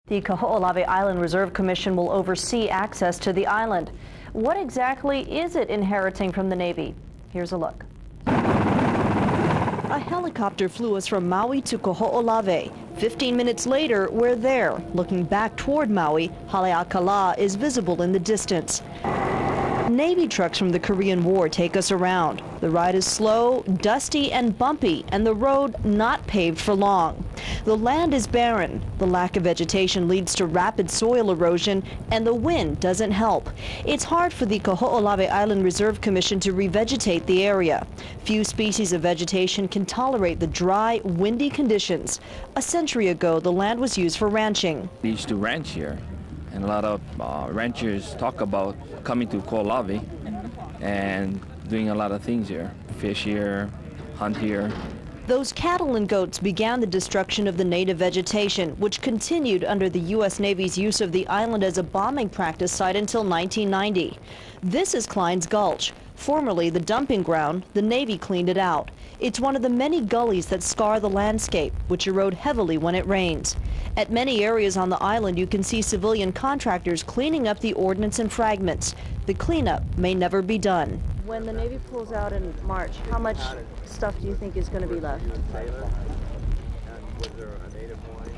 The Kahoolawe Island Reserve Commission will oversee access to the island. What exactly is it inheriting from the Navy? Here's a look. A helicopter flew us from Maui to Kahoolawe. 15 minutes later, we're there. Looking back toward Maui, Haleakala is visible in the distance. Navy trucks from the Korean War take us around. The ride is slow, dusty, and bumpy, and the road not paved for long. The land is barren. The lack of vegetation leads to rapid soil erosion, and the wind doesn't help. It's hard for the Kahoolawe Island Reserve Commission to revegetate the area. Few species of vegetation can tolerate the dry, windy conditions. A century ago, the land was used for ranching. We used to ranch here, and a lot of ranchers talk about coming to Kahoolawe and doing a lot of things here. Fish here, hunt here. Those cattle and goats began the destruction of the native vegetation, which continued under the U.S. Navy's use of the island as a bombing practice site until 1990. This is Klein's Gulch. Formerly the dumping ground, the Navy cleaned it out. It's one of the many gullies that scar the landscape, which erode heavily when it rains. At many areas on the island, you can see civilian contractors cleaning up the ordnance and fragments. The cleanup may never be done. When the Navy pulls out in March, how much stuff do you think is going to be left?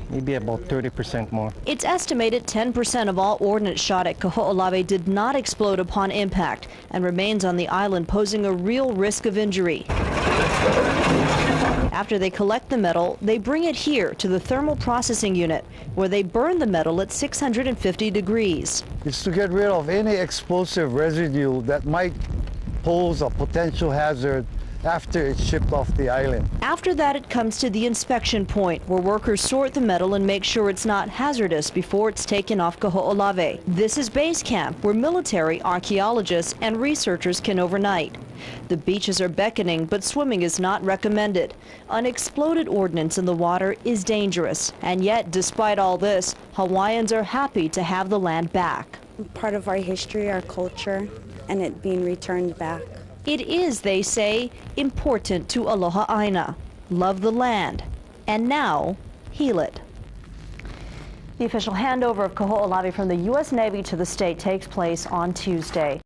Maybe about 30% more. It's estimated 10% of all ordnance shot at Kahoolawe did not explode upon impact and remains on the island, posing a real risk of injury. After they collect the metal, they bring it here to the thermal processing unit, where they burn the metal at 650 degrees. It's to get rid of any explosive residue that might pose a potential hazard after it's shipped off the island. After that, it comes to the inspection point, where workers sort the metal and make sure it's not hazardous before it's taken off Kahoolawe. This is base camp, where military, archaeologists, and researchers can overnight. The beaches are beckoning, but swimming is not recommended. Unexploded ordnance in the water is dangerous. And yet, despite all this, Hawaiians are happy to have the land back. Part of our history, our culture, and it being returned back. It is, they say, important to Aloha Aina, love the land, and now heal it. The official handover of Kahoolawe from the U.S. Navy to the state takes place on Tuesday.